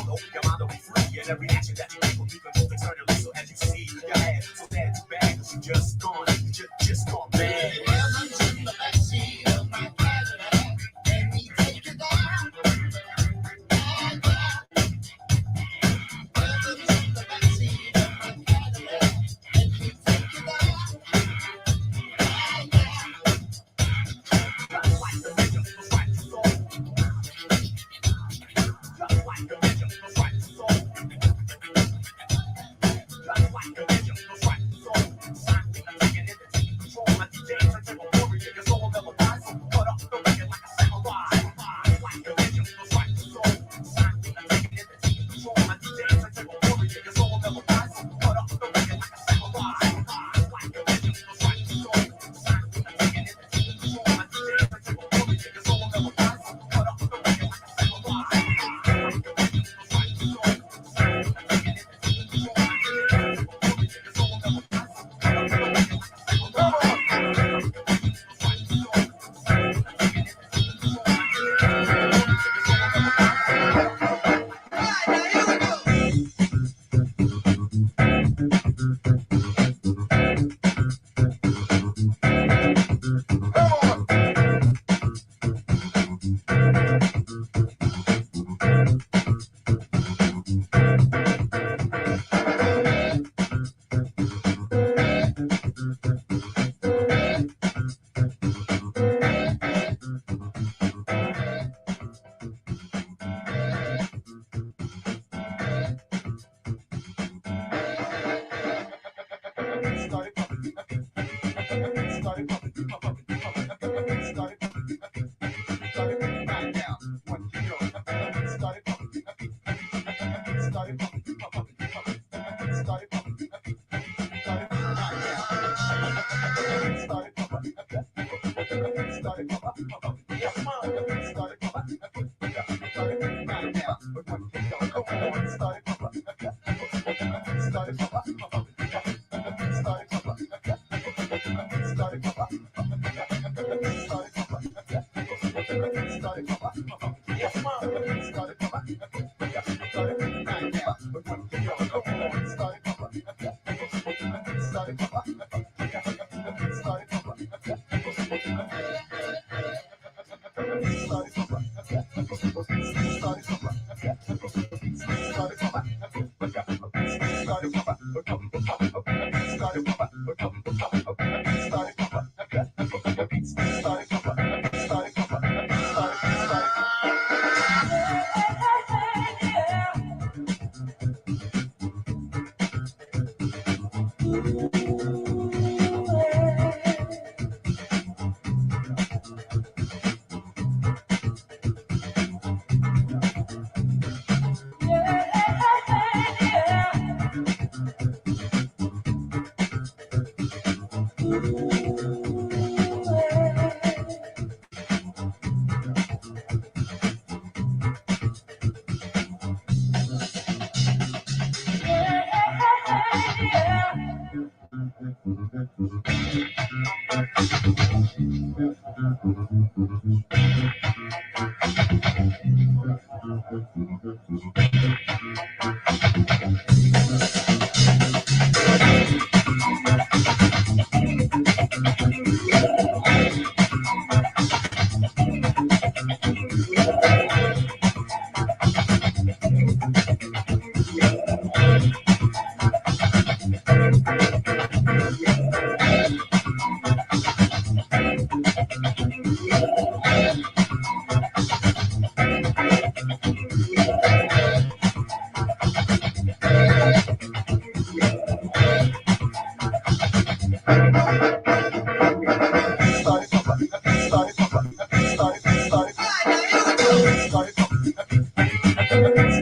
Open your mind to be free, and every action that you take will be controlled externally. So as you see, your head, so bad, too bad, 'cause you just gone bad. Welcome to the backseat of my Cadillac. Let me take you down. Welcome to the backseat of my Cadillac. Let me take you down. Just like the rhythm, just like the soul. Just like the rhythm, just like the soul. Just like the rhythm, just like the soul. Silently taking it, taking control. My DJ turns into a warrior, your soul never dies. So cut up the record like a samurai. Just like the rhythm, just like the soul. Silently taking it, taking control. My DJ turns into a warrior, your soul never dies. So cut up the record like a samurai. Just like the rhythm, just like the soul. Silently taking it, taking control. My DJ turns into a warrior, your soul never dies. So cut up the record like a samurai. Like the rhythm, just like the soul. Silently taking it, taking control. My DJ turns into a warrior, your soul never dies. So cut up the record like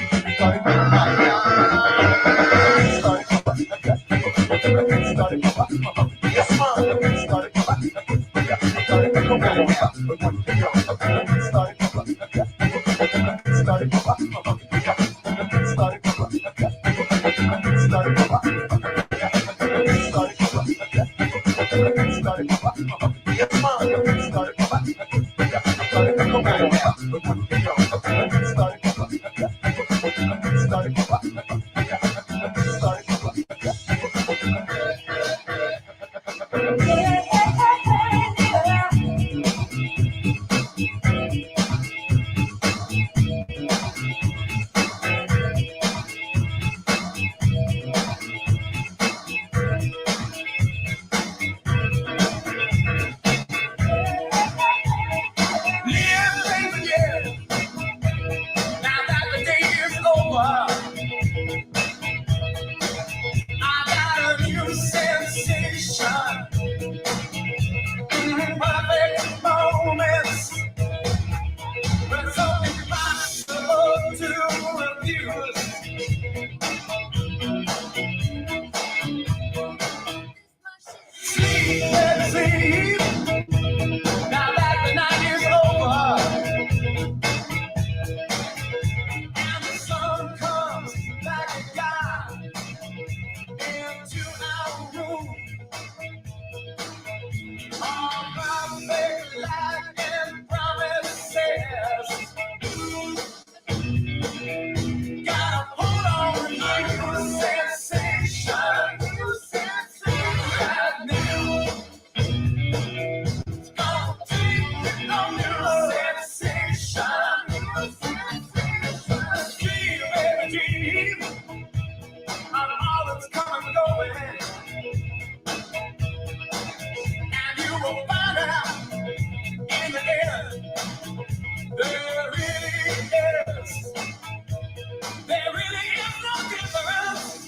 a samurai. Now that the night is over and the sun comes like a god into our room, all my fake life and promises gotta hold on to new sensation. Right now, it's gonna take a new sensation. Keep it deep on all that's coming and going, and you will find out in the end there really is no difference.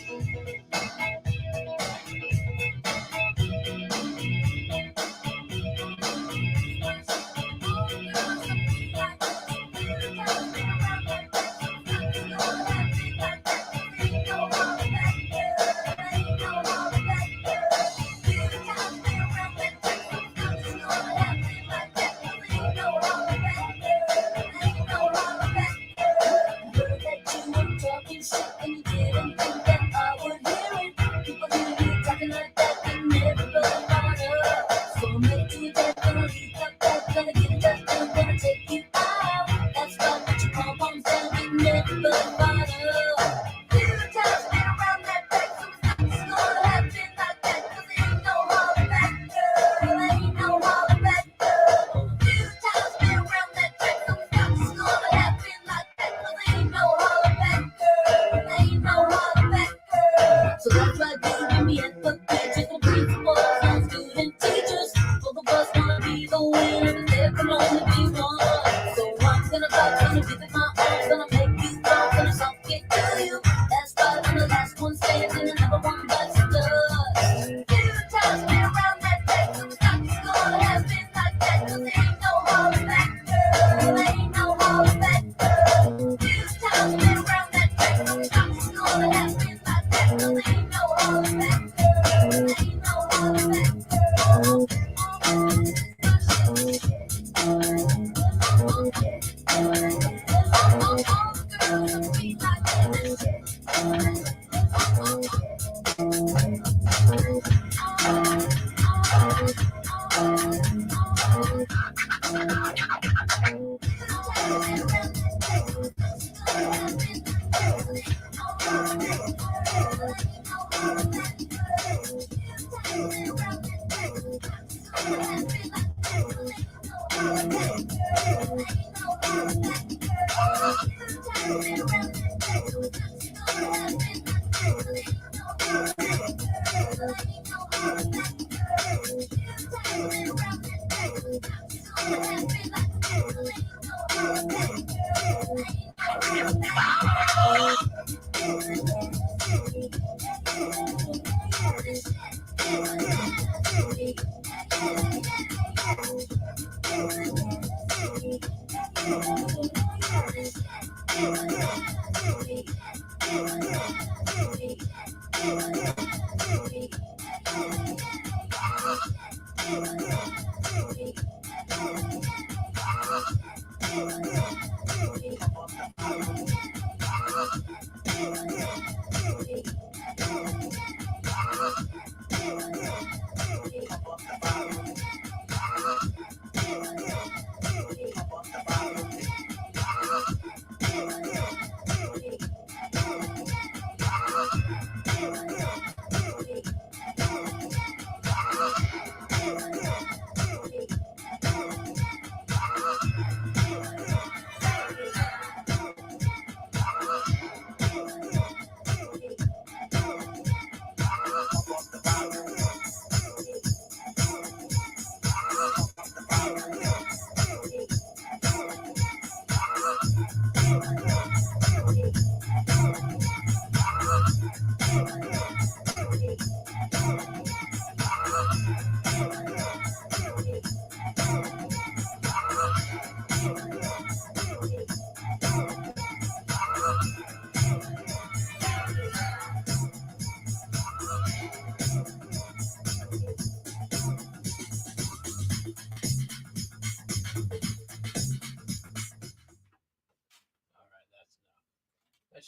So that's why they give me at the picture, the principles, and student teachers. Both of us wanna be the winners, there can only be one. So I'm gonna talk, gonna give it my all, gonna make you proud, gonna talk it to you. That's why I'm the last one standing, and number one bites the dust. You toss me around that track, so it's gonna happen like that, 'cause there ain't no holding back, girl. There ain't no holding back, girl. You toss me around that track, so it's gonna happen like that, 'cause there ain't no holding back, girl. There ain't no holding back, girl.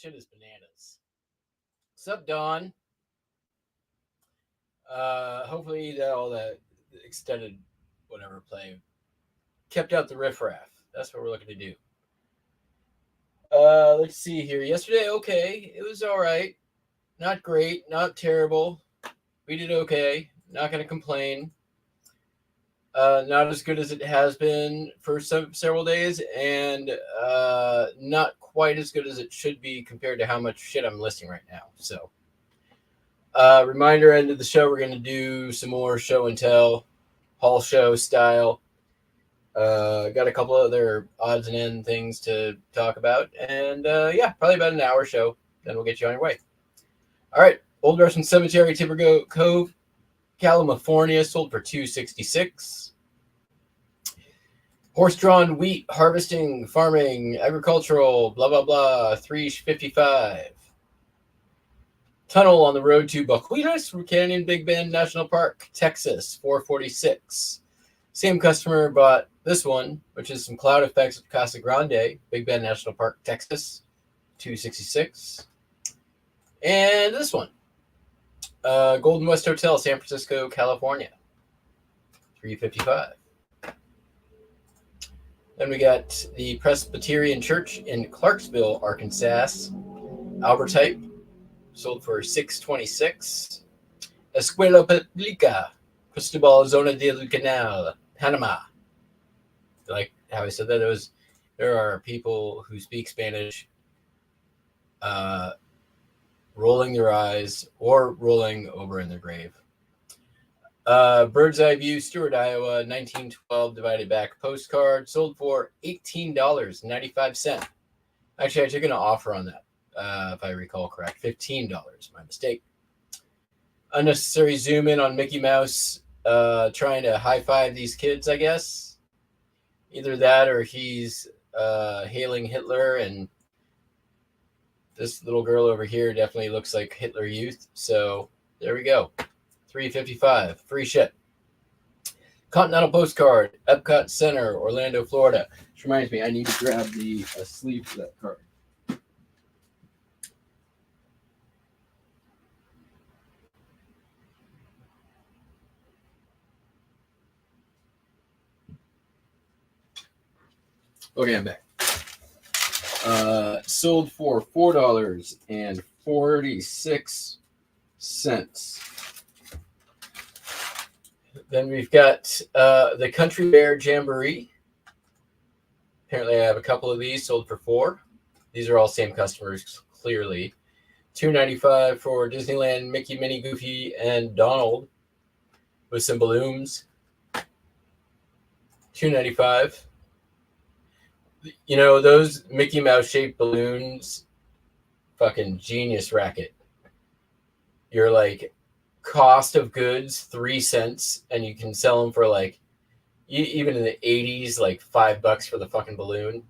shit is bananas. Sup, Dawn? Hopefully that all that extended whatever play kept out the riffraff. That's what we're looking to do. Let's see here. Yesterday, okay, it was all right. Not great, not terrible. We did okay. Not going to complain. Not as good as it has been for several days, and not quite as good as it should be compared to how much shit I'm listing right now. So, reminder: end of the show, we're going to do some more show and tell, hall show style. Got a couple other odds and end things to talk about, and yeah, probably about an hour show. Then we'll get you on your way. All right, Old Russian Cemetery, Timber Cove, California, sold for $266. Horse-drawn wheat harvesting, farming, agricultural, blah blah blah, $355. Tunnel on the road to Bajuitas Canyon Big Bend National Park, Texas, $446. Same customer bought this one, which is some cloud effects at Casa Grande, Big Bend National Park, Texas, $266. And this one, Golden West Hotel, San Francisco, California, $355. Then we got the Presbyterian Church in Clarksville, Arkansas, Albert type, sold for $626. Escuela Pública, Cristobal Zona del Canal, Panama. Like how I said that, there are people who speak Spanish rolling their eyes or rolling over in their grave. Bird's Eye View, Stewart, Iowa, 1912 divided back postcard, sold for $18.95. Actually, I took an offer on that, if I recall correct. $15, my mistake. Unnecessary zoom in on Mickey Mouse trying to high five these kids, I guess. Either that or he's hailing Hitler, and this little girl over here definitely looks like Hitler Youth. So there we go. $355, free ship. Continental postcard, Epcot Center, Orlando, Florida. Which reminds me, I need to grab the sleeve for that card. Okay, I'm back. Sold for $4.46. Then we've got the Country Bear Jamboree. Apparently, I have a couple of these sold for $4. These are all same customers, clearly. $2.95 for Disneyland Mickey, Minnie, Goofy, and Donald with some balloons. $2.95. You know, those Mickey Mouse shaped balloons, fucking genius racket. You're like, cost of goods 3 cents, and you can sell them for like, even in the 80s, like $5 for the fucking balloon.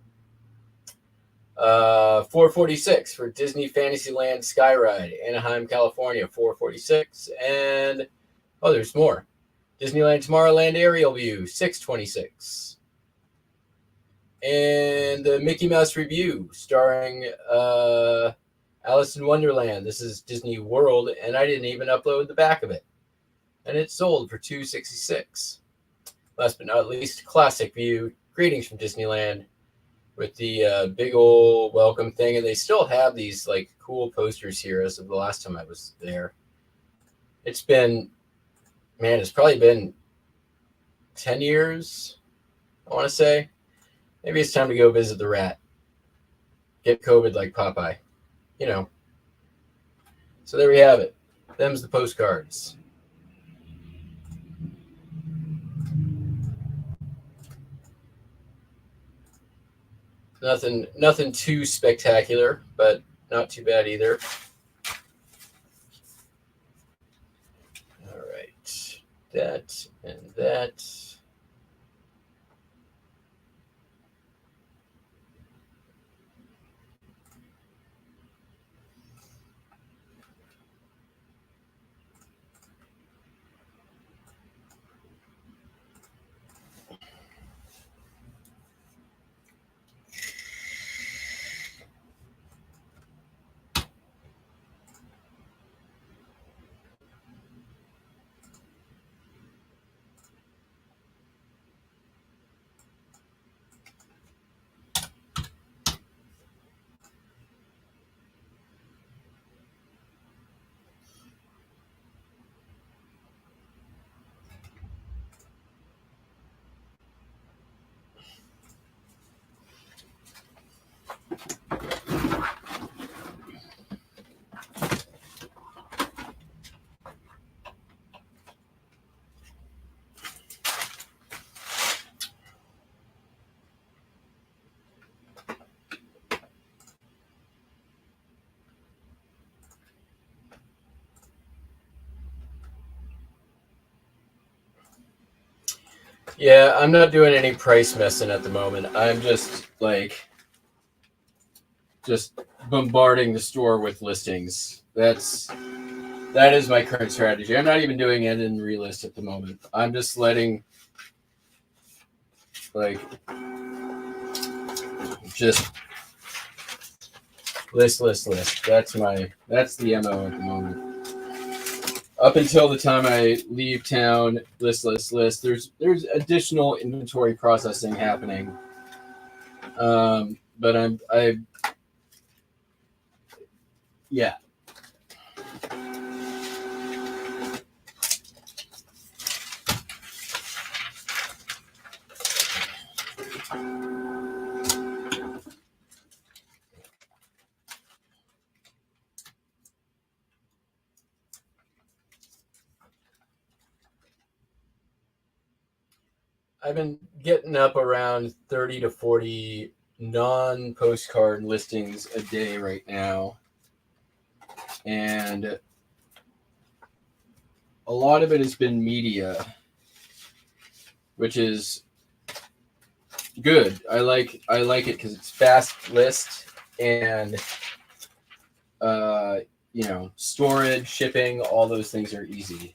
$4.46 for Disney Fantasyland Skyride, Anaheim, California, $4.46. And oh, there's more. Disneyland Tomorrowland Aerial View, $6.26. And the Mickey Mouse Review, starring Alice in Wonderland. This is Disney World, and I didn't even upload the back of it. And it sold for $2.66. Last but not least, Classic View, Greetings from Disneyland, with the big old welcome thing. And they still have these like cool posters here as of the last time I was there. It's been, man, it's probably been 10 years, I want to say. Maybe it's time to go visit the rat. Get COVID like Popeye. You know. So there we have it. Them's the postcards. Nothing too spectacular, but not too bad either. All right. That and that. Yeah, I'm not doing any price messing at the moment. I'm just just bombarding the store with listings. That is my current strategy. I'm not even doing it in relist at the moment. I'm just letting like just list. That's the MO at the moment. Up until the time I leave town, list. There's additional inventory processing happening. But yeah. I've been getting up around 30 to 40 non-postcard listings a day right now. And a lot of it has been media, which is good. I like it because it's fast list and storage, shipping, all those things are easy.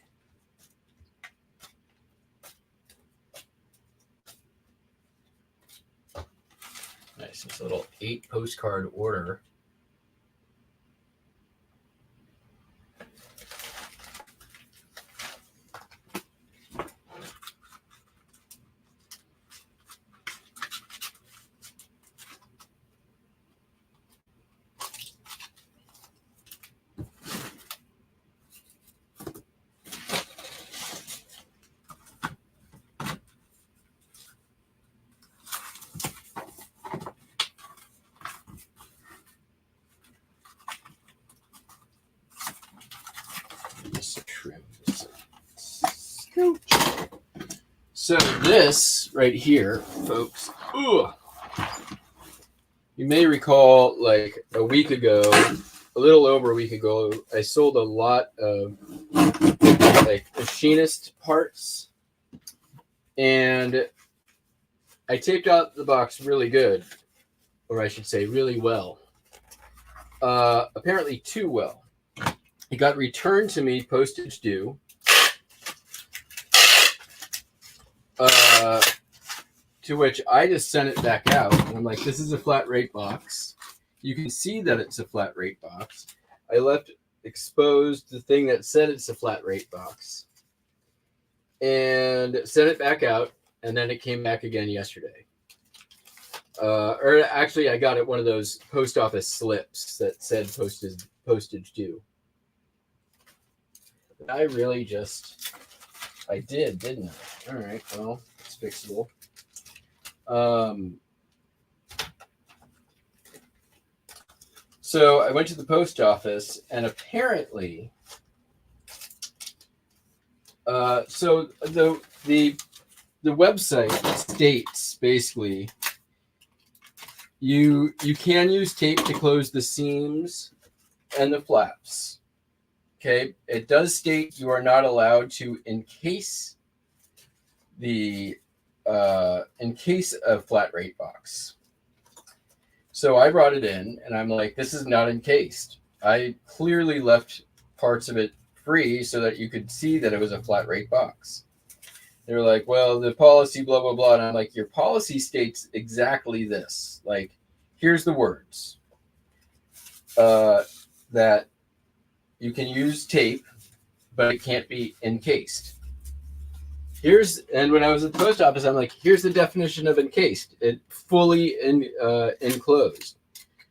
Nice, this little 8 postcard order. Trim this. So this right here, folks, you may recall like a week ago, a little over a week ago, I sold a lot of like machinist parts, and I taped out the box really good, or I should say really well. Apparently too well. It got returned to me postage due. To which I just sent it back out. And I'm like, this is a flat rate box. You can see that it's a flat rate box. I left exposed the thing that said it's a flat rate box. And sent it back out. And then it came back again yesterday. Or actually, I got it one of those post office slips that said postage due. I really just, I did, didn't I? All right, well, it's fixable. So I went to the post office, and apparently, so the website states basically you can use tape to close the seams and the flaps. Okay, it does state you are not allowed to encase a flat rate box. So I brought it in, and I'm like, this is not encased. I clearly left parts of it free so that you could see that it was a flat rate box. They were like, well, the policy, blah, blah, blah. And I'm like, your policy states exactly this. Like, here's the words. That you can use tape, but it can't be encased. And when I was at the post office, I'm like, here's the definition of encased. It fully enclosed.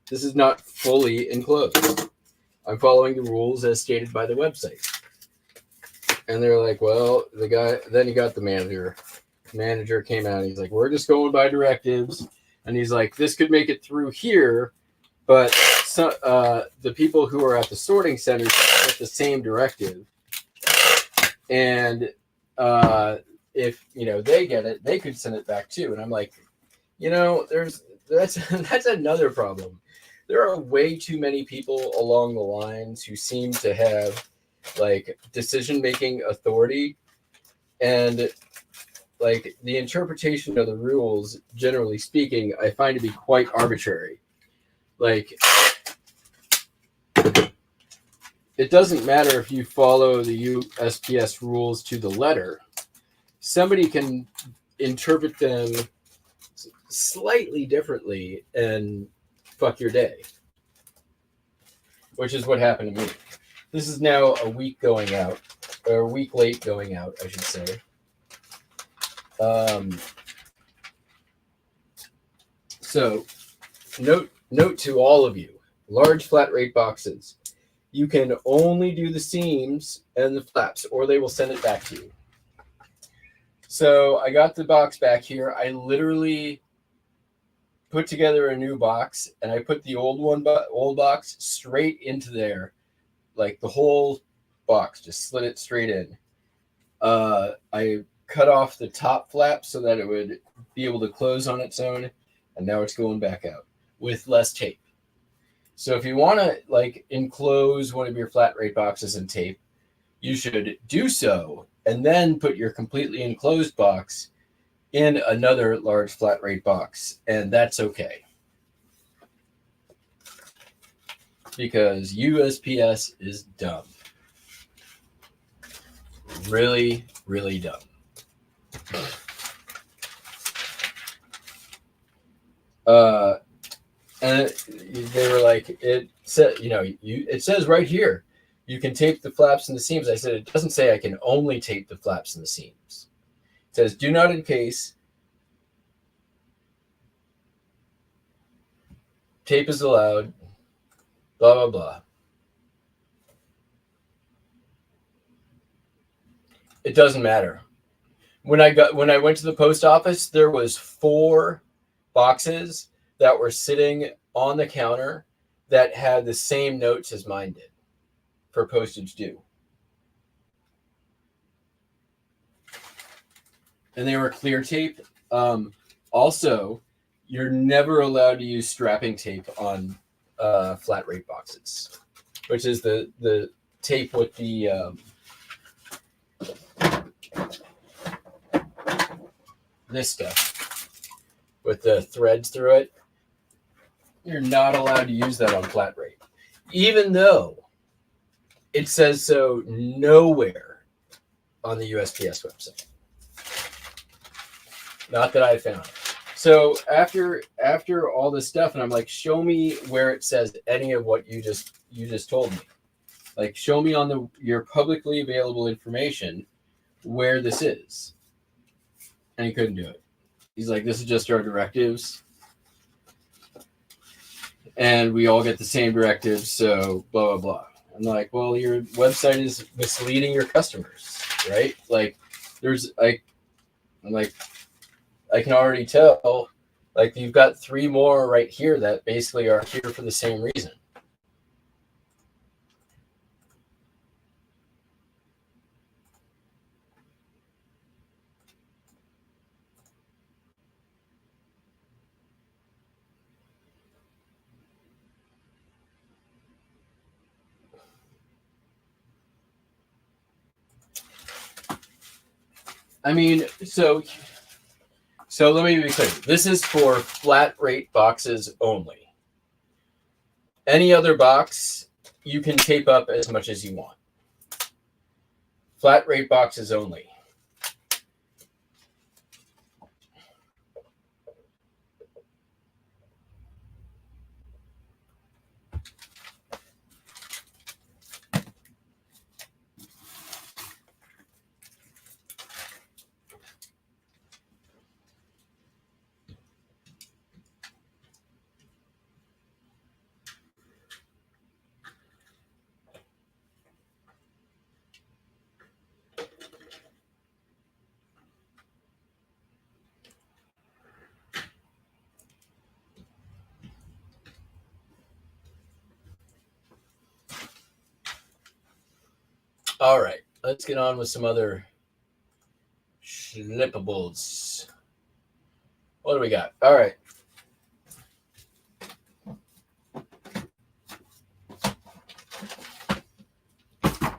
This is not fully enclosed. I'm following the rules as stated by the website. And they're like, well, then he got the manager. The manager came out and he's like, we're just going by directives. And he's like, this could make it through here, but the people who are at the sorting centers get the same directive. And if they get it, they could send it back too. And I'm like, that's another problem. There are way too many people along the lines who seem to have like decision-making authority, and like the interpretation of the rules, generally speaking, I find to be quite arbitrary. Like, it doesn't matter if you follow the USPS rules to the letter. Somebody can interpret them slightly differently and fuck your day, which is what happened to me. This is now a week going out, or a week late going out, I should say. So, note to all of you, large flat rate boxes, you can only do the seams and the flaps, or they will send it back to you. So I got the box back here. I literally put together a new box, and I put the old box straight into there, like the whole box, just slid it straight in. I cut off the top flap so that it would be able to close on its own, and now it's going back out with less tape. So if you want to like enclose one of your flat rate boxes in tape, you should do so and then put your completely enclosed box in another large flat rate box, and that's okay. Because USPS is dumb. Really, really dumb. And they were like, it said, it says right here, you can tape the flaps and the seams. I said, it doesn't say I can only tape the flaps and the seams. It says, do not encase. Tape is allowed. Blah, blah, blah. It doesn't matter. When I went to the post office, there was 4 boxes that were sitting on the counter that had the same notes as mine did for postage due. And they were clear tape. Also, you're never allowed to use strapping tape on flat rate boxes, which is the tape with the this stuff with the threads through it. You're not allowed to use that on flat rate, even though it says so nowhere on the USPS website. Not that I found. So after all this stuff, and I'm like, show me where it says any of what you just told me. Like, show me on your publicly available information where this is. And he couldn't do it. He's like, this is just our directives. And we all get the same directives, so blah, blah, blah. I'm like, well, your website is misleading your customers, right? Like, I'm like, I can already tell, like, you've got 3 more right here that basically are here for the same reason. I mean, so let me be clear. This is for flat rate boxes only. Any other box, you can tape up as much as you want. Flat rate boxes only. All right, let's get on with some other schlippables. What do we got? All right.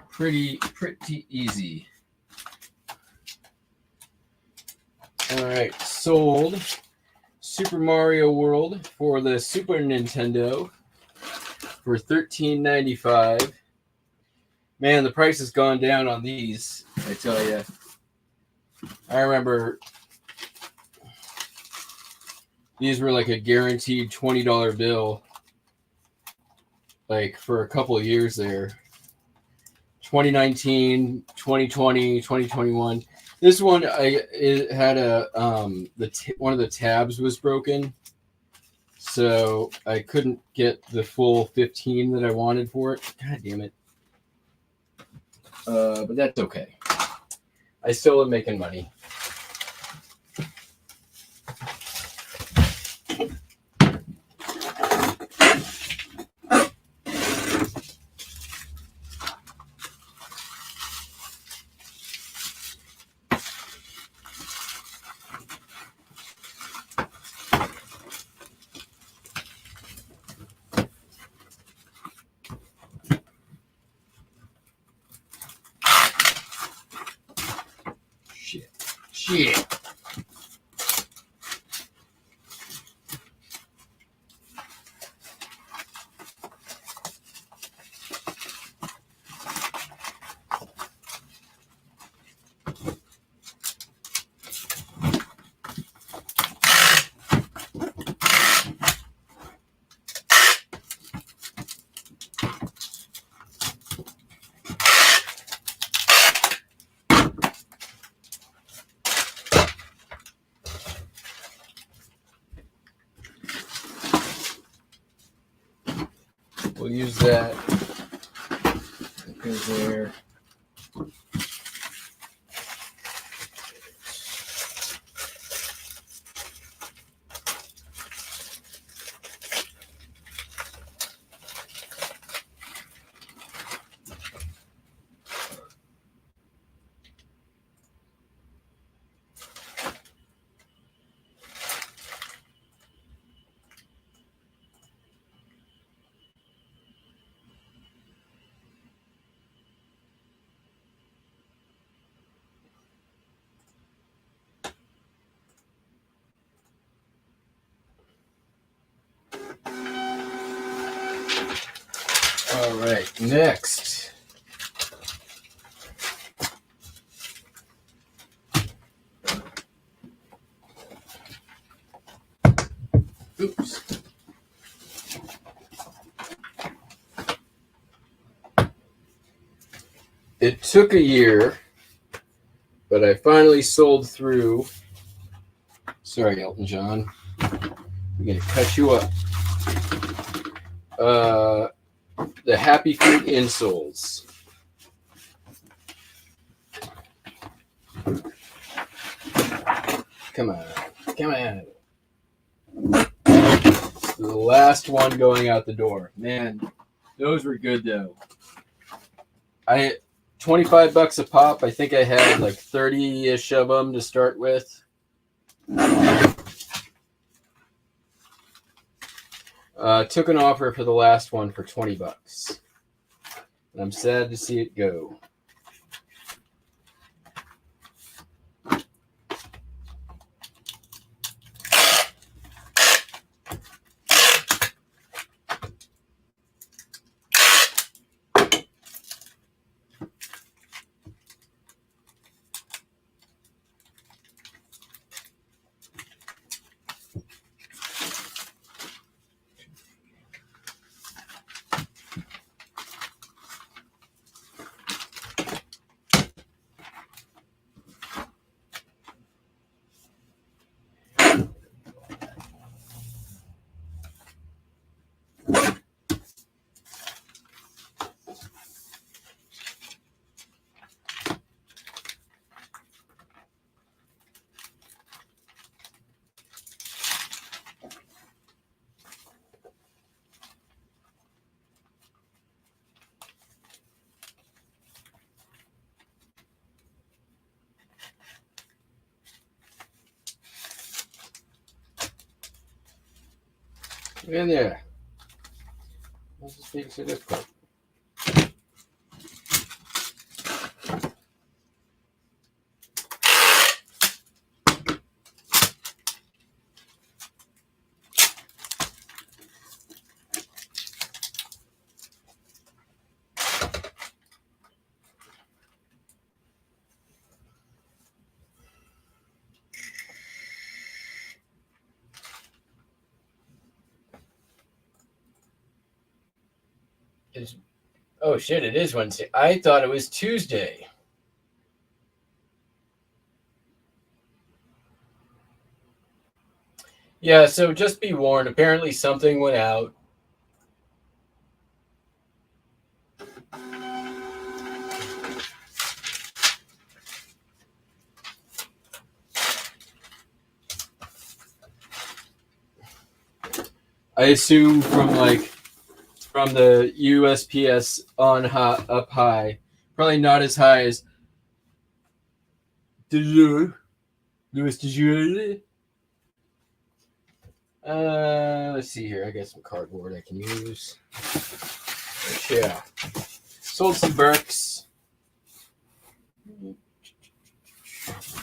Pretty easy. All right, sold Super Mario World for the Super Nintendo for $13.95. Man, the price has gone down on these, I tell you. I remember these were like a guaranteed $20 bill, like for a couple of years there. 2019, 2020, 2021. This one, it had a one of the tabs was broken, so I couldn't get the full 15 that I wanted for it. God damn it! But that's okay. I still am making money. Shit. We'll use that. It goes there. All right, next. Oops. It took a year, but I finally sold through. Sorry, Elton John. I'm going to cut you up. The Happy Feet insoles. Come on. Come on. The last one going out the door. Man, those were good though. 25 bucks a pop. I think I had like 30-ish of them to start with. Took an offer for the last one for 20 bucks. And I'm sad to see it go. In there. Let's just make it difficult. Oh shit, it is Wednesday. I thought it was Tuesday. Yeah, so just be warned. Apparently something went out. I assume from the USPS on up high. Probably not as high as Louis. Let's see here. I got some cardboard I can use. Yeah. Sold some Burks.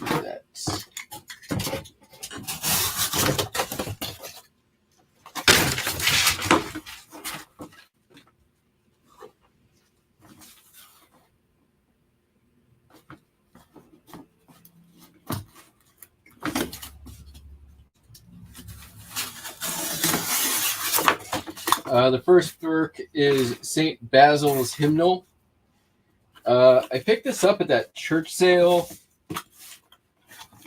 That's the first Burke is St. Basil's Hymnal. I picked this up at that church sale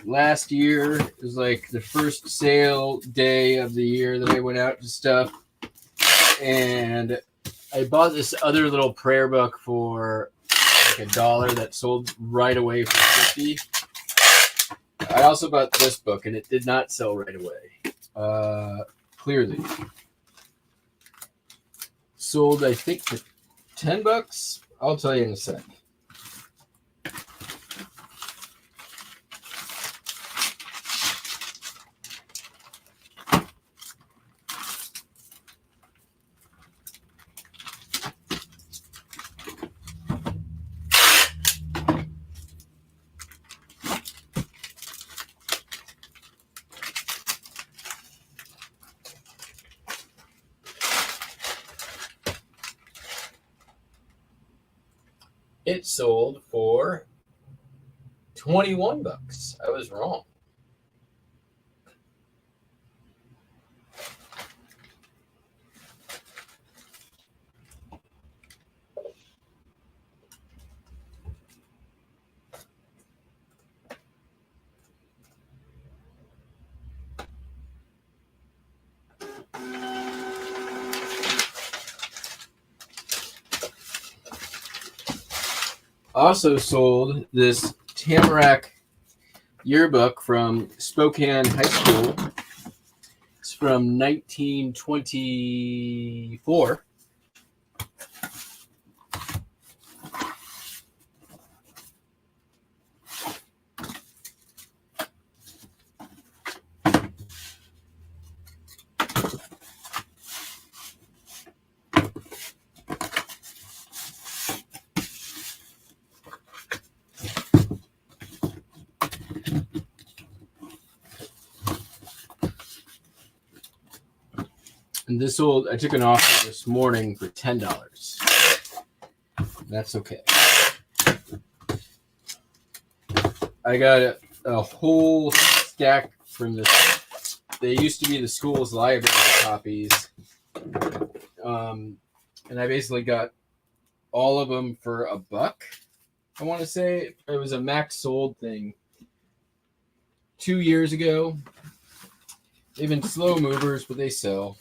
last year. It was like the first sale day of the year that I went out to stuff. And I bought this other little prayer book for like $1 that sold right away for $50. I also bought this book and it did not sell right away. Clearly. Sold, I think, for $10. I'll tell you in a sec. It sold for $21. I was wrong. Also sold this Tamarack yearbook from Spokane High School. It's from 1924. And this sold, I took an offer this morning for $10. That's okay. I got a whole stack from this. They used to be the school's library copies. And I basically got all of them for $1. I want to say it was a max sold thing 2 years ago. They've been slow movers, but they sell.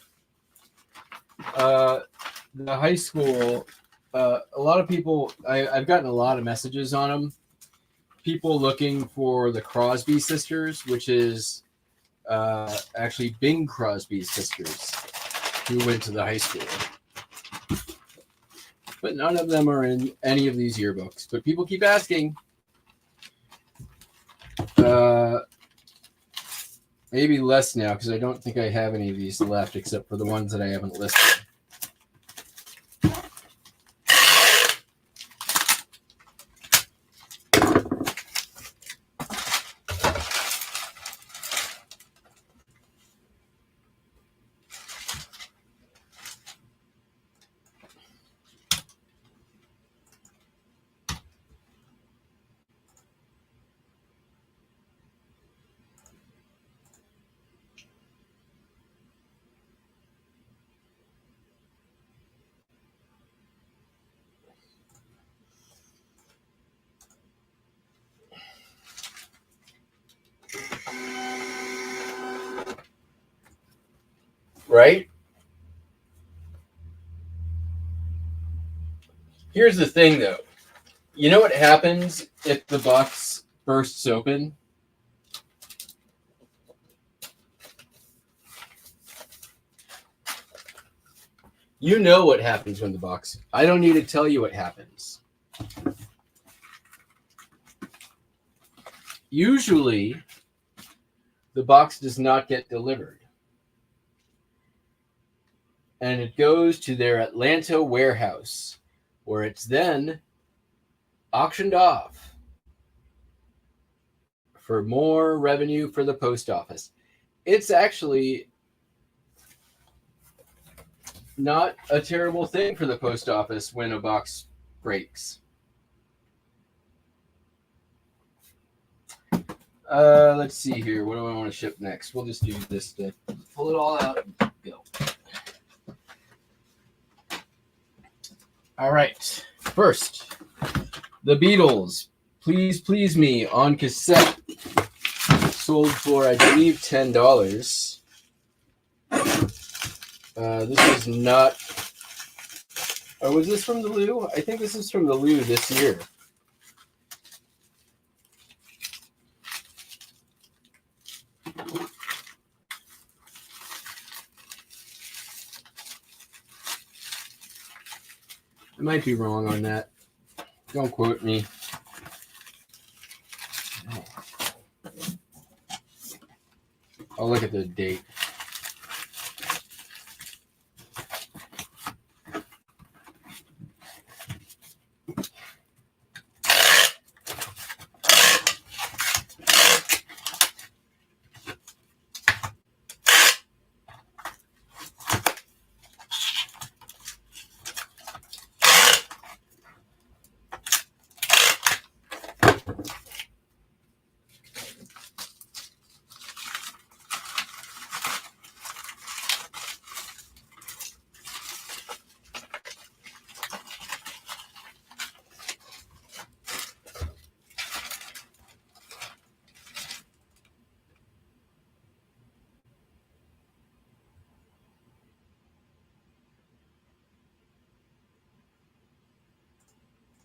The high school, a lot of people, I've gotten a lot of messages on them. People looking for the Crosby sisters, which is actually Bing Crosby's sisters, who went to the high school. But none of them are in any of these yearbooks. But people keep asking. Maybe less now, because I don't think I have any of these left, except for the ones that I haven't listed. right? Here's the thing, though. You know what happens if the box bursts open? You know what happens when the box... I don't need to tell you what happens. Usually, the box does not get delivered. And it goes to their Atlanta warehouse, where it's then auctioned off for more revenue for the post office. It's actually not a terrible thing for the post office when a box breaks. Let's see here. What do I want to ship next? We'll just do this to pull it all out and go. All right. First, the Beatles, Please Please Me on cassette. Sold for, I believe, $10. This is not... Oh, was this from the Lou? I think this is from the Lou this year. I might be wrong on that. Don't quote me. I'll look at the date.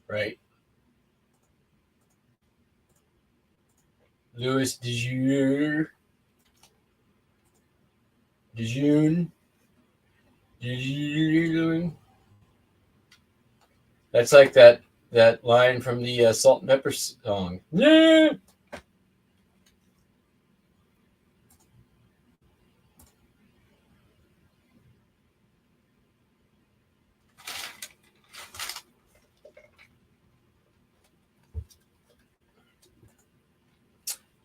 Right. Louis Dijon. That's like that line from the Salt and Pepper song. Yeah.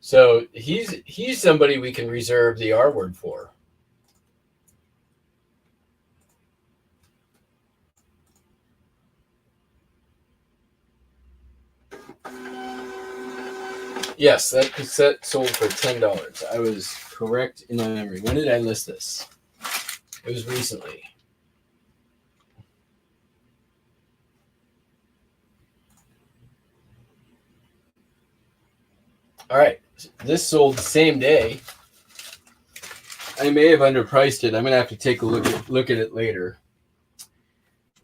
So he's somebody we can reserve the R word for. Yes, that cassette sold for $10. I was correct in my memory. When did I list this? It was recently. All right. This sold the same day. I may have underpriced it. I'm gonna have to take a look at it later.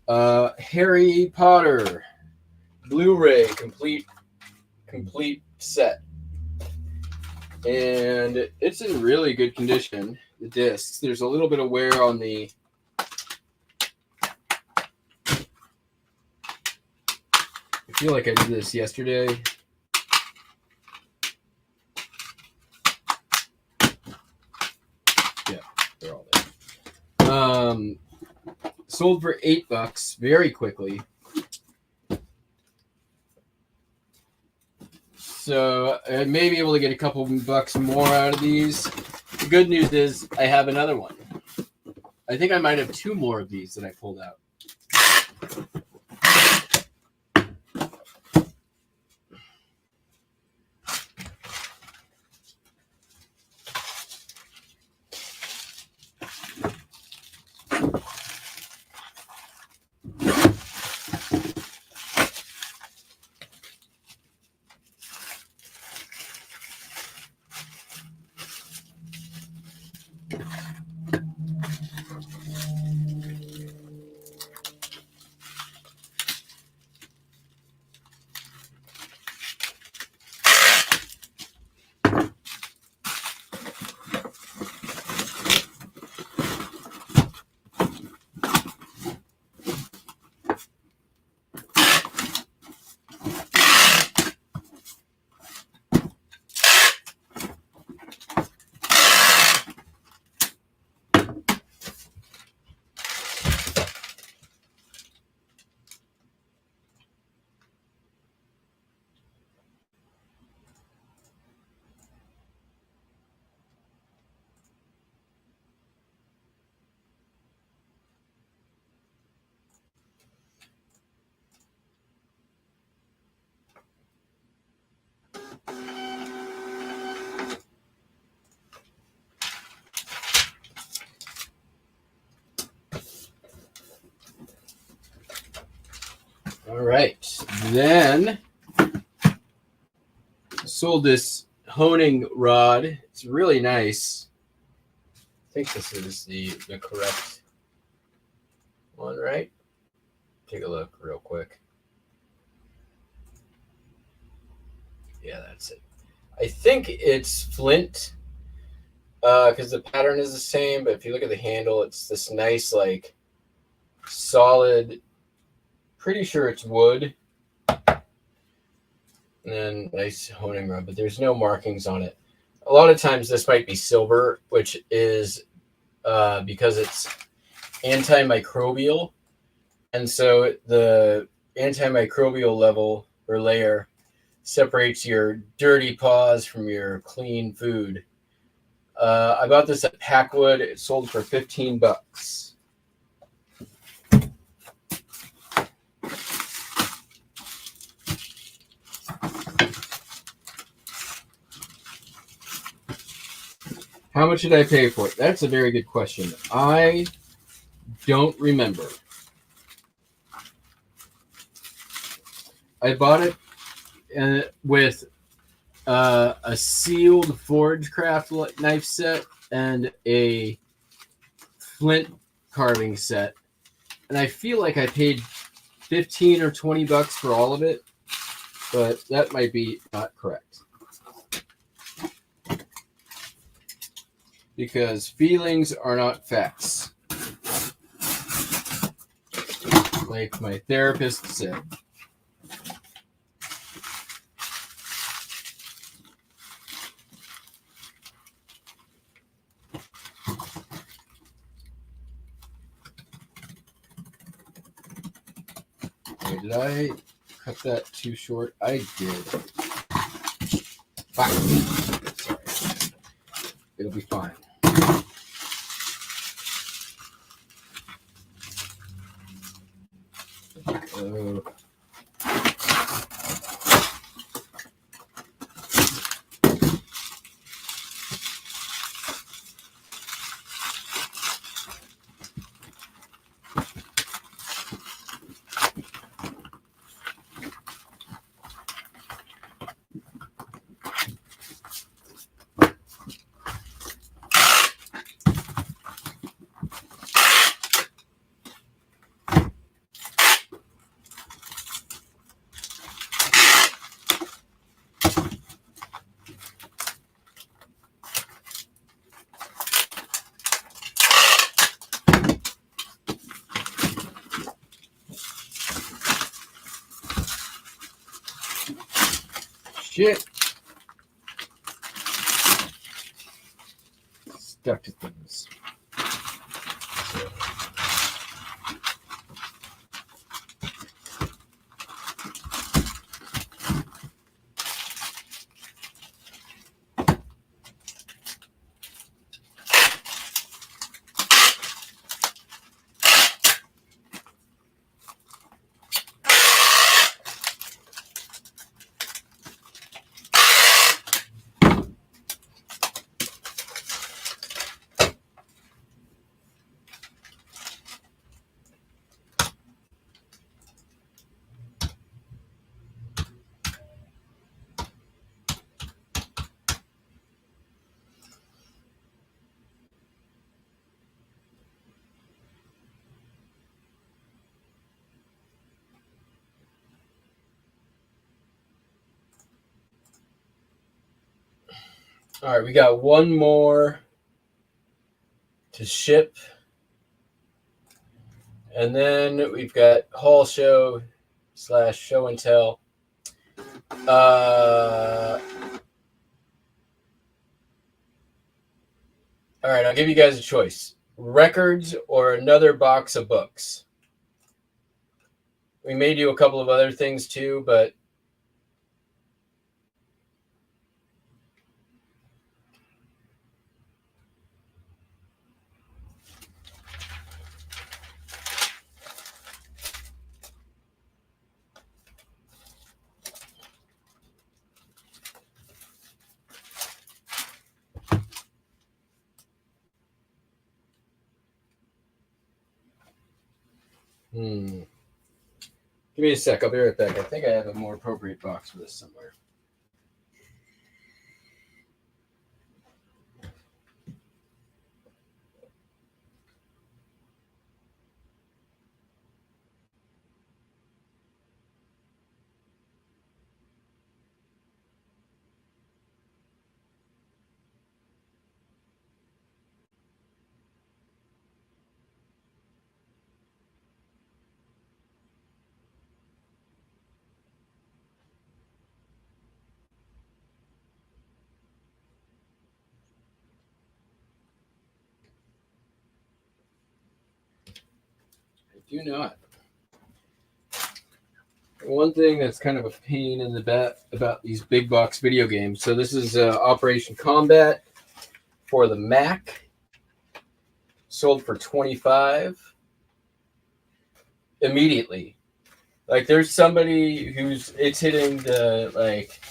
Harry Potter Blu-ray complete set, and it's in really good condition. The discs. There's a little bit of wear on the. I feel like I did this yesterday. Yeah, they're all there. Sold for $8 very quickly. So I may be able to get a couple bucks more out of these. The good news is I have another one. I think I might have two more of these that I pulled out. then sold this honing rod. It's really nice. I think this is the correct one, right? Take a look real quick. Yeah, that's it. I think it's flint because the pattern is the same, but if you look at the handle, it's this nice, like, solid, pretty sure it's wood. And then nice honing rod, but there's no markings on it. A lot of times this might be silver, which is because it's antimicrobial. And so the antimicrobial level or layer separates your dirty paws from your clean food. I bought this at Packwood. It sold for $15. How much did I pay for it? That's a very good question. I don't remember. I bought it with a sealed Forge Craft knife set and a flint carving set. And I feel like I paid $15 or $20 for all of it, but that might be not correct. Because feelings are not facts. Like my therapist said. Wait, did I cut that too short? I did. Fine. Sorry. It'll be fine. Shit. Stuck to things. All right, we got one more to ship. And then we've got haul show / show and tell. All right, I'll give you guys a choice. Records or another box of books. We may do a couple of other things too, but Give me a sec. I'll be right back. I think I have a more appropriate box for this somewhere. I do not. One thing that's kind of a pain in the butt about these big box video games. So this is Operation Combat for the Mac. Sold for $25 immediately. Like there's somebody who's it's hitting the like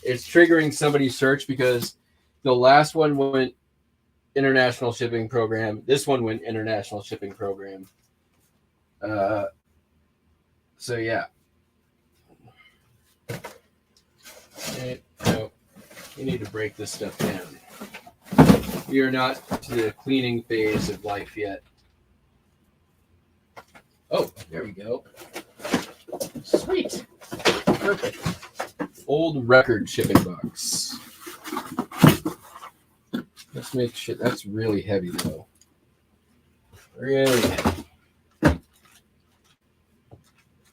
it's triggering somebody's search because the last one went international shipping program. This one went international shipping program. So yeah. No, you need to break this stuff down. We are not to the cleaning phase of life yet. Oh, there we go. Sweet. Perfect. Old record shipping box. Let's make shit. That's really heavy though. Really heavy.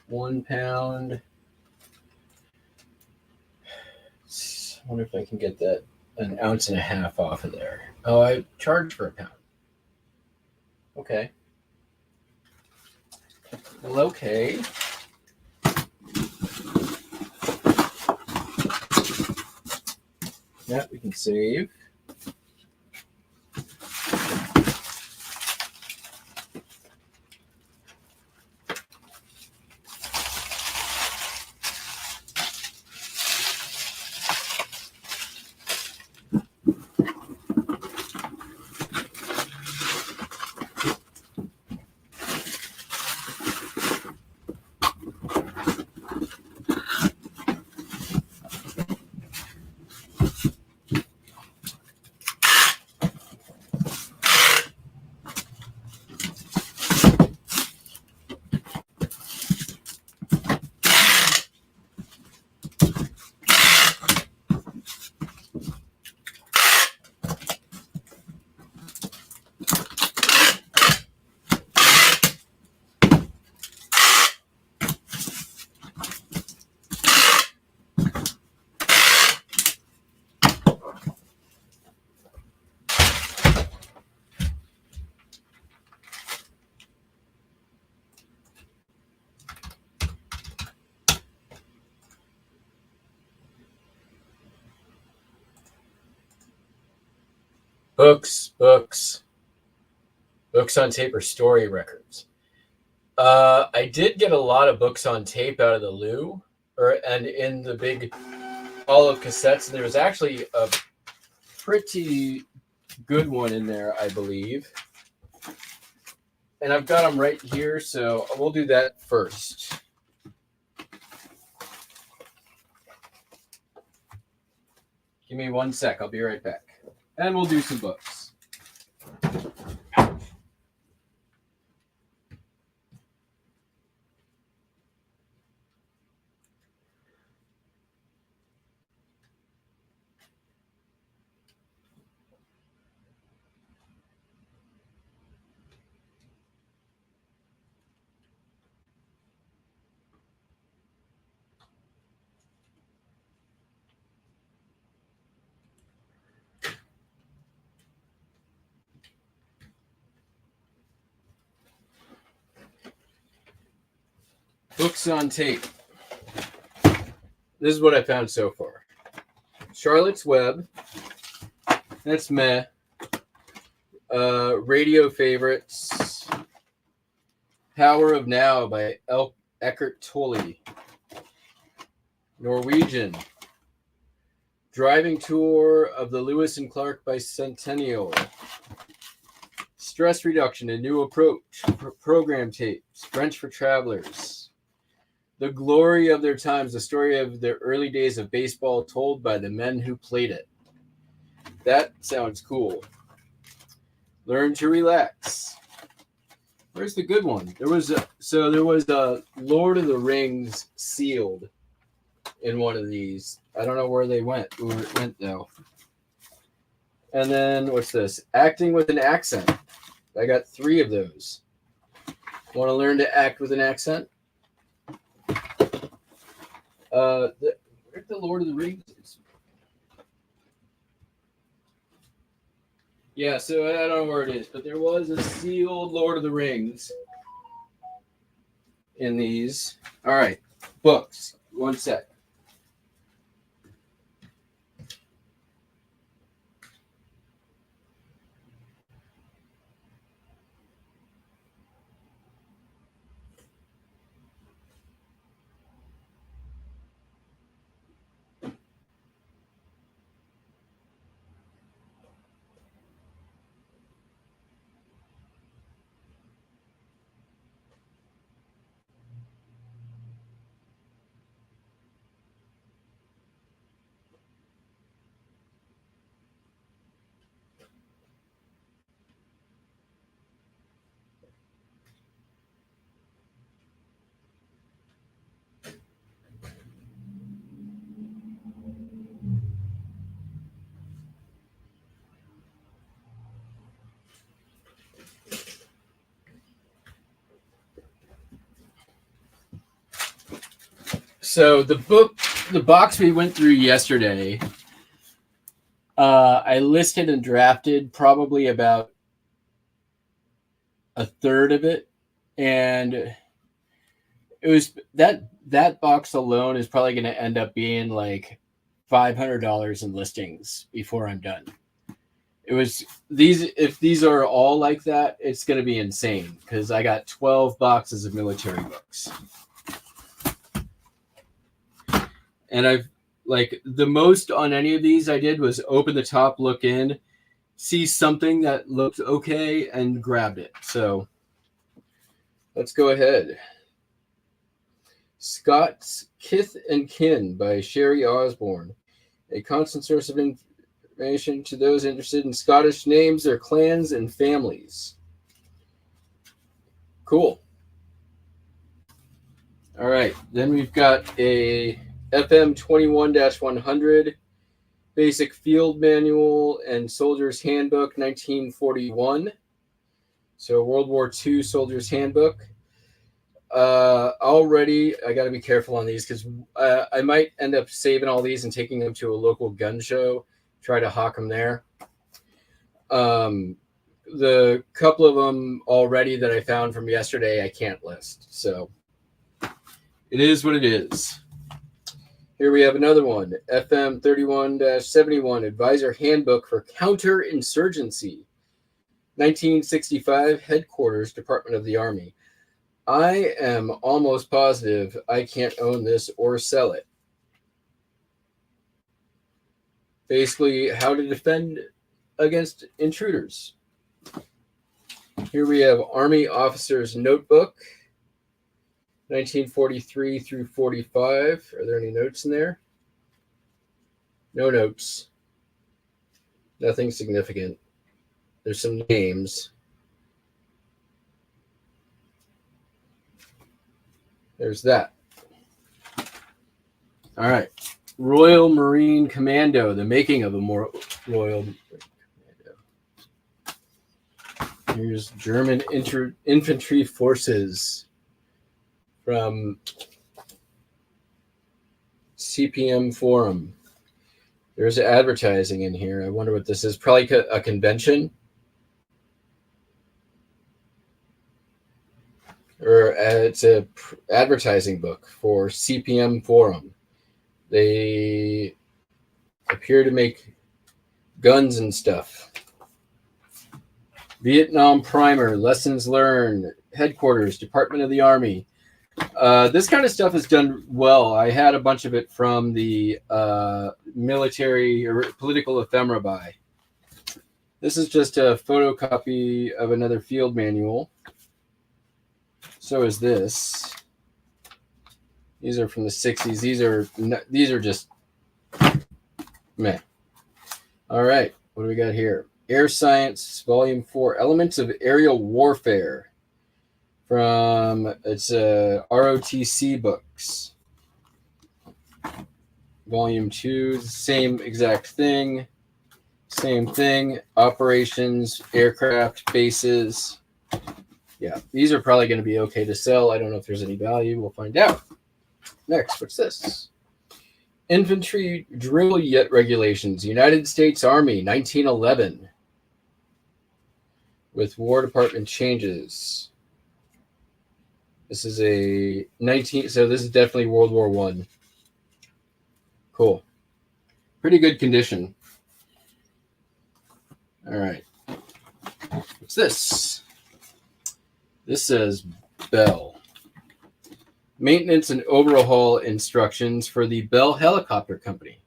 1 pound. I wonder if I can get that 1.5 ounces off of there. Oh, I charge for a pound. Okay. Well, okay. That we can save. Books on tape or story records. I did get a lot of books on tape out of the loo, and in the big olive cassettes. And there was actually a pretty good one in there, I believe. And I've got them right here, so we'll do that first. Give me 1 sec. I'll be right back. And we'll do some books. Books on tape. This is what I found so far. Charlotte's Web. That's meh. Radio favorites. Power of Now by Eckhart Tolle. Norwegian. Driving Tour of the Lewis and Clark Bicentennial. Stress Reduction, A New Approach. Program Tapes. French for Travelers. The glory of their times, the story of the early days of baseball told by the men who played it. That sounds cool. Learn to relax. Where's the good one? There was a Lord of the Rings sealed in one of these. I don't know where it went though. And then what's this? Acting with an accent. I got 3 of those. Want to learn to act with an accent? Where's the Lord of the Rings? Yeah, so I don't know where it is, but there was a sealed Lord of the Rings in these. All right, books. One sec. So the box we went through yesterday, I listed and drafted probably about a third of it, and it was that box alone is probably going to end up being like $500 in listings before I'm done. It was if these are all like that, it's going to be insane because I got 12 boxes of military books. And I've like the most on any of these I did was open the top, look in, see something that looked okay, and grabbed it. So let's go ahead. Scott's Kith and Kin by Sherry Osborne. A constant source of information to those interested in Scottish names, their clans, and families. Cool. All right. Then we've got a FM 21-100 Basic Field Manual and Soldier's Handbook 1941. So World War II Soldier's Handbook. Already, I got to be careful on these because I might end up saving all these and taking them to a local gun show, try to hawk them there. The couple of them already that I found from yesterday, I can't list. So it is what it is. Here we have another one, FM 31-71 Advisor Handbook for Counterinsurgency, 1965 Headquarters, Department of the Army. I am almost positive I can't own this or sell it. Basically, how to defend against intruders. Here we have Army Officer's Notebook, 1943 through 45. Are there any notes in there? No notes. Nothing significant. There's some names. There's that. All right. Royal Marine Commando, the making of a Royal Commando. Here's German Infantry Forces from CPM Forum. There's advertising in here. I wonder what this is. Probably a convention. Or it's a advertising book for CPM Forum. They appear to make guns and stuff. Vietnam Primer, Lessons Learned, Headquarters, Department of the Army. This kind of stuff is done well. I had a bunch of it from the military or political ephemera buy. This is just a photocopy of another field manual. So is this. These are from the 60s. These are just meh. All right. What do we got here? Air Science, Volume 4, Elements of Aerial Warfare. It's ROTC Books. Volume 2, same exact thing. Same thing. Operations, aircraft, bases. Yeah, these are probably going to be okay to sell. I don't know if there's any value. We'll find out. Next, what's this? Infantry Drill Yet Regulations, United States Army, 1911. With War Department changes. This is so this is definitely World War I. Cool. Pretty good condition. All right. What's this? This says Bell. Maintenance and overhaul instructions for the Bell Helicopter Company.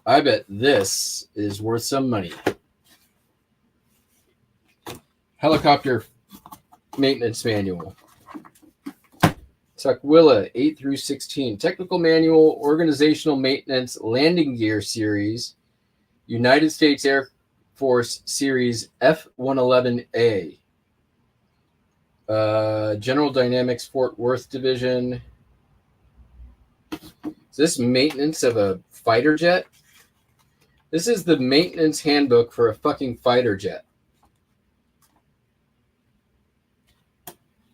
I bet this is worth some money. Helicopter maintenance manual. Tukwila 8 through 16. Technical manual, organizational maintenance, landing gear series, United States Air Force Series F-111A. General Dynamics Fort Worth Division. Is this maintenance of a fighter jet? This is the maintenance handbook for a fucking fighter jet.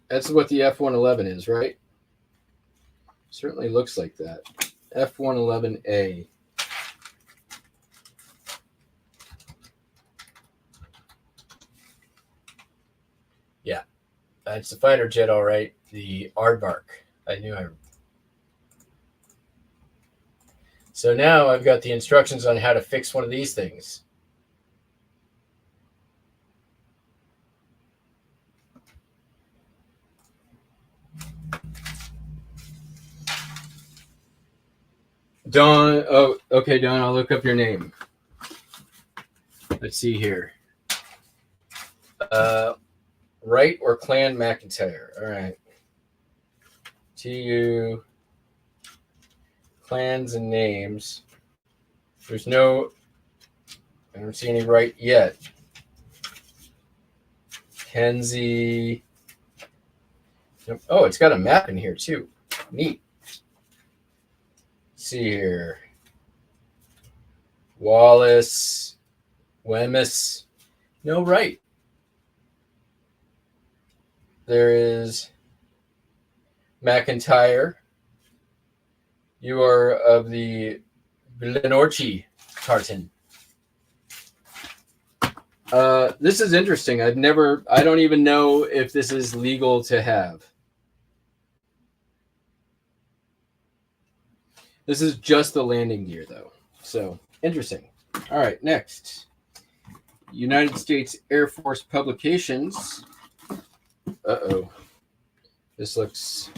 That's what the F-111 is, right? Certainly looks like that. F-111A. Yeah, that's the fighter jet, all right. The Aardvark. So now I've got the instructions on how to fix one of these things. Dawn. Oh, okay, Dawn. I'll look up your name. Let's see here. Wright or Clan McIntyre. All right. TU. Clans and names. I don't see any Wright yet. Kenzie. Oh, it's got a map in here too. Neat. See here. Wallace, Wemyss, no Wright. There is McIntyre. You are of the Glenorchy tartan. This is interesting. I don't even know if this is legal to have. This is just the landing gear, though. So, interesting. All right, next. United States Air Force Publications. Uh-oh. This looks...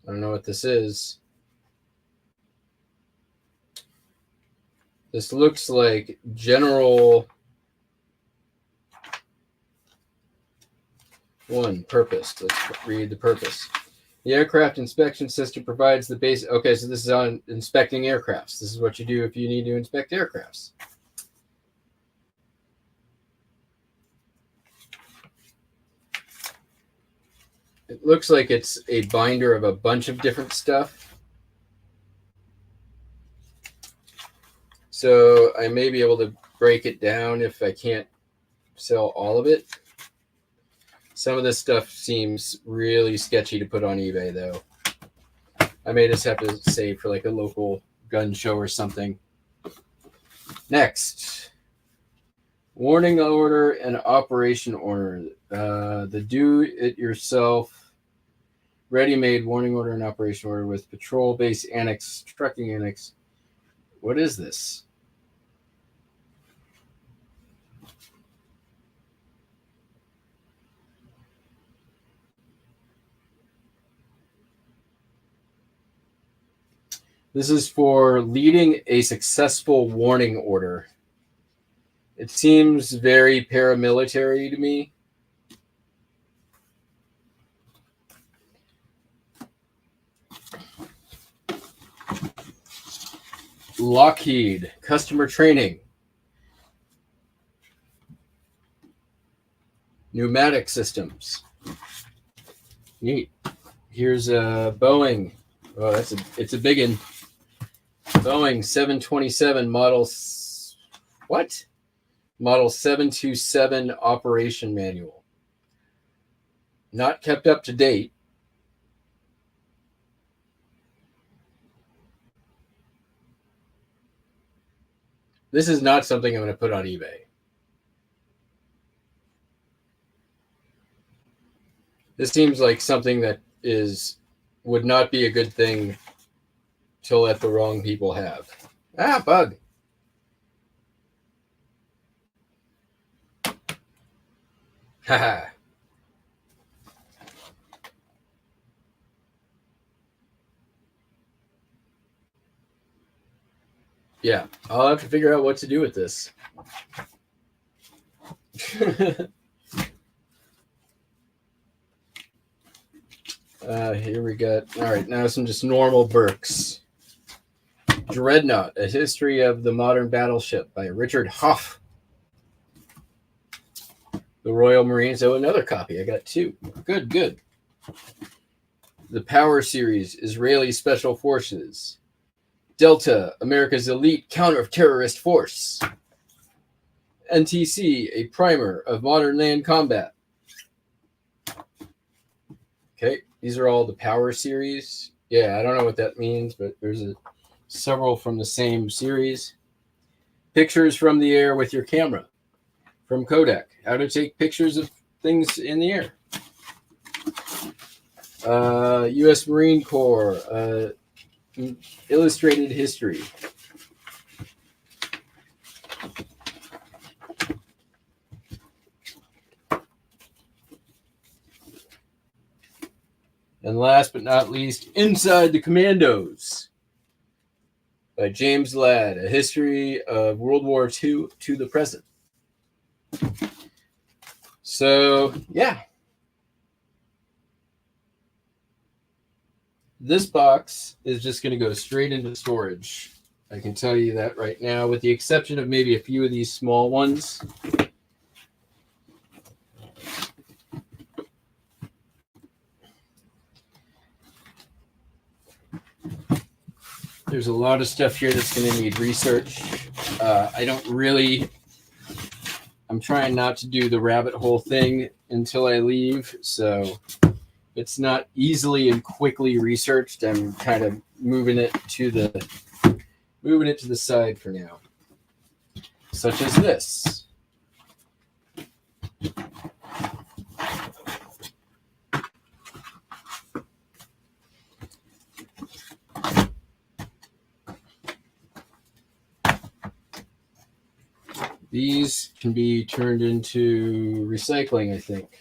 I don't know what this is. This looks like general... purpose. Let's read the purpose. The aircraft inspection system provides the base. Okay, so this is on inspecting aircrafts. This is what you do if you need to inspect aircrafts. It looks like it's a binder of a bunch of different stuff. So I may be able to break it down if I can't sell all of it. Some of this stuff seems really sketchy to put on eBay, though. I may just have to save for like a local gun show or something. Next. Warning order and operation order. The do-it-yourself ready-made warning order and operation order with patrol base annex, trucking annex. What is this? This is for leading a successful warning order. It seems very paramilitary to me. Lockheed, customer training. Pneumatic systems. Neat. Here's a Boeing. Oh, it's a big one. Boeing 727 model. What? Model 727 operation manual. Not kept up to date. This is not something I'm going to put on eBay. This seems like something that would not be a good thing to let the wrong people have. Ah, bug. Haha. Yeah, I'll have to figure out what to do with this. Here we got, all right, now some just normal Burks. Dreadnought, A History of the Modern Battleship by Richard Hoff. The Royal Marines. Oh, another copy. I got two. Good, good. The Power Series, Israeli Special Forces. Delta, America's Elite Counter-Terrorist Force. NTC, A Primer of Modern Land Combat. Okay, these are all the Power Series. Yeah, I don't know what that means, but there's several from the same series. Pictures from the air with your camera from Kodak. How to take pictures of things in the air. U.S. Marine Corps, Illustrated History. And last but not least, Inside the Commandos by James Ladd, A History of World War II to the Present. So, yeah. This box is just going to go straight into storage. I can tell you that right now, with the exception of maybe a few of these small ones. There's a lot of stuff here that's going to need research. I'm trying not to do the rabbit hole thing until I leave, so it's not easily and quickly researched. I'm kind of moving it to the side for now, such as this. These can be turned into recycling, I think.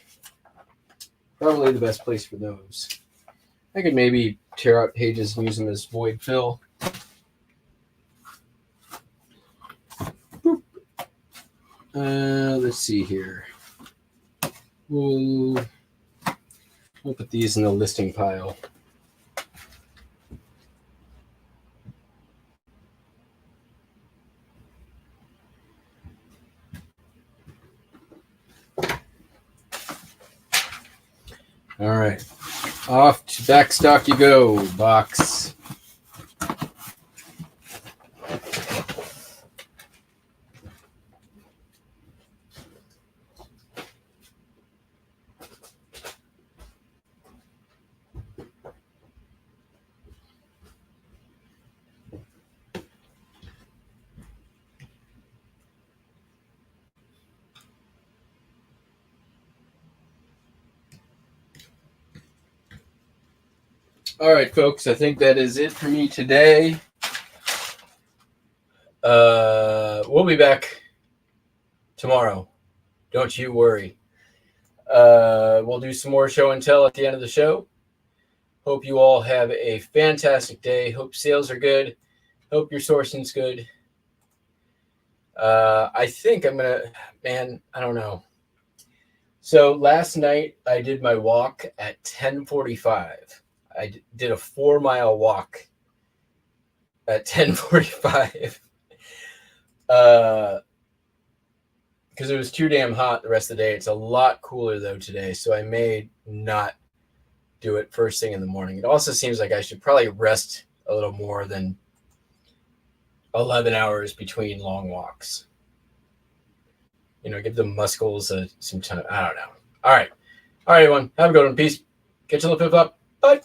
Probably the best place for those. I could maybe tear out pages and use them as void fill. Let's see here. We'll put these in the listing pile. All right, off to backstock you go, box. All right, folks, I think that is it for me today. We'll be back tomorrow. Don't you worry. We'll do some more show and tell at the end of the show. Hope you all have a fantastic day. Hope sales are good. Hope your sourcing's good. I think I'm going to, I don't know. So last night I did my walk at 10:45. I did a 4-mile walk at 10:45. Because it was too damn hot the rest of the day. It's a lot cooler though today, so I may not do it first thing in the morning. It also seems like I should probably rest a little more than 11 hours between long walks. Give the muscles some time. I don't know. All right, everyone. Have a good one. Peace. Catch you on the flip flop. Bye.